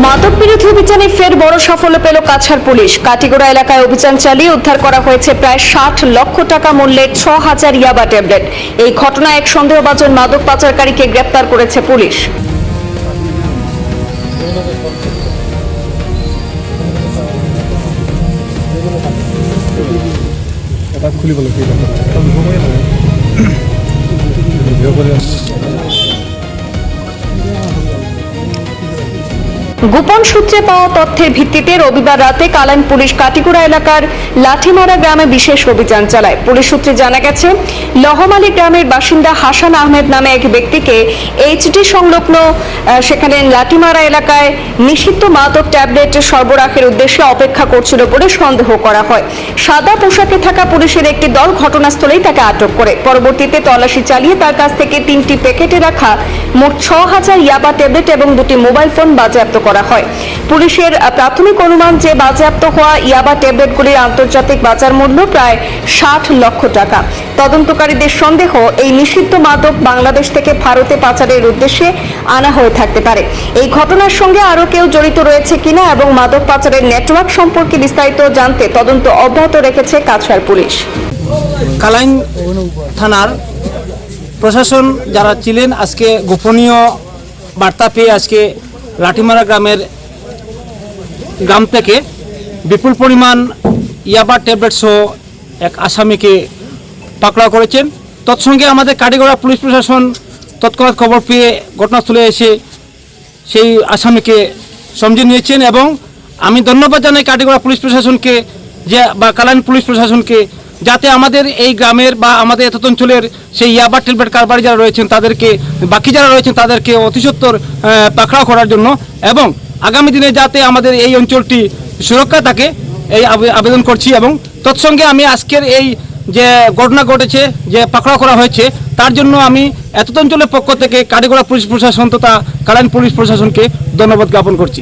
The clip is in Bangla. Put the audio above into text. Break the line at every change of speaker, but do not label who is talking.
মাদক বিরোধী অভিযানে ফের বড় সাফল্য পেল কাছাড় পুলিশ। কাটিগড়া এলাকায় অভিযান চালিয়ে উদ্ধার করা হয়েছে প্রায় 60 লক্ষ টাকা মূল্যের 6000 ইয়াবা ট্যাবলেট। এই ঘটনায় এক সন্দেহভাজন মাদক পাচারকারীকে গ্রেপ্তার করেছে পুলিশ। গোপন সূত্রে পাওয়া তথ্যের ভিত্তিতে রবিবার রাতে কালাইন পুলিশ কাটিগড়া এলাকার লাঠিমারা গ্রামে বিশেষ অভিযান চালায়। পুলিশ সূত্রে জানা গেছে, লহমালী গ্রামের বাসিন্দা হাসান আহমেদ নামে এক ব্যক্তিকে এইচডি সংলগ্ন সেখানে লাঠিমারা এলাকায় নিষিদ্ধ মাদক ট্যাবলেট সরবরাহের উদ্দেশ্যে অপেক্ষা করছিল বলে সন্দেহ করা হয়। সাদা পোশাকে থাকা পুলিশের একটি দল ঘটনাস্থলেই তাকে আটক করে পরবর্তীতে তল্লাশি চালিয়ে তার কাছ থেকে 3টি প্যাকেটে রাখা মোট 6000 ইয়াবা ট্যাবলেট এবং 2টি মোবাইল ফোন বাজেয়াপ্ত করা হয়। পুলিশের প্রাথমিক অনুমান যে বাজেয়াপ্ত হওয়া ইয়াবা ট্যাবলেটগুলির আন্তর্জাতিক বাজার মূল্য প্রায় 60 লক্ষ টাকা। তদন্তকারীদের সন্দেহ, এই নিষিদ্ধ মাদক বাংলাদেশ থেকে ভারতে পাচারের উদ্দেশ্যে আনা হয়ে থাকতে পারে। এই ঘটনার সঙ্গে আরো কেউ জড়িত রয়েছে কিনা এবং মাদক পাচারের নেটওয়ার্ক সম্পর্কে বিস্তারিত জানতে তদন্ত অব্যাহত রেখেছে কাছাড় পুলিশ।
কালাইন থানার প্রশাসন যারা ছিলেন আজকে গোপনীয় বার্তা পেয়ে আজকে লাঠিমারা গ্রাম থেকে বিপুল পরিমাণ ইয়াবা ট্যাবলেট সহ এক আসামিকে পাকড়াও করেছেন। তৎসঙ্গে আমাদের কাটিগড়া পুলিশ প্রশাসন তৎক্ষণাৎ খবর পেয়ে ঘটনাস্থলে এসে সেই আসামিকে সমঝে নিয়েছেন এবং আমি ধন্যবাদ জানাই কাটিগড়া পুলিশ প্রশাসনকে বা কালাইন পুলিশ প্রশাসনকে, যাতে আমাদের এই গ্রামের বা আমাদের এত অঞ্চলের সেই ইয়াবা ট্যাবলেট কারবারি যারা রয়েছেন তাদেরকে, বাকি যারা রয়েছেন তাদেরকে অতি সত্বর পাকড়াও করার জন্য এবং আগামী দিনে যাতে আমাদের এই অঞ্চলটি সুরক্ষা থাকে এই আবেদন করছি। এবং তৎসঙ্গে আমি আজকের এই যে ঘটনা ঘটেছে, যে পাকড়াও করা হয়েছে, তার জন্য আমি এত অঞ্চলের পক্ষ থেকে কাটিগড়া পুলিশ প্রশাসন তথা কালাইন পুলিশ প্রশাসনকে ধন্যবাদ জ্ঞাপন করছি।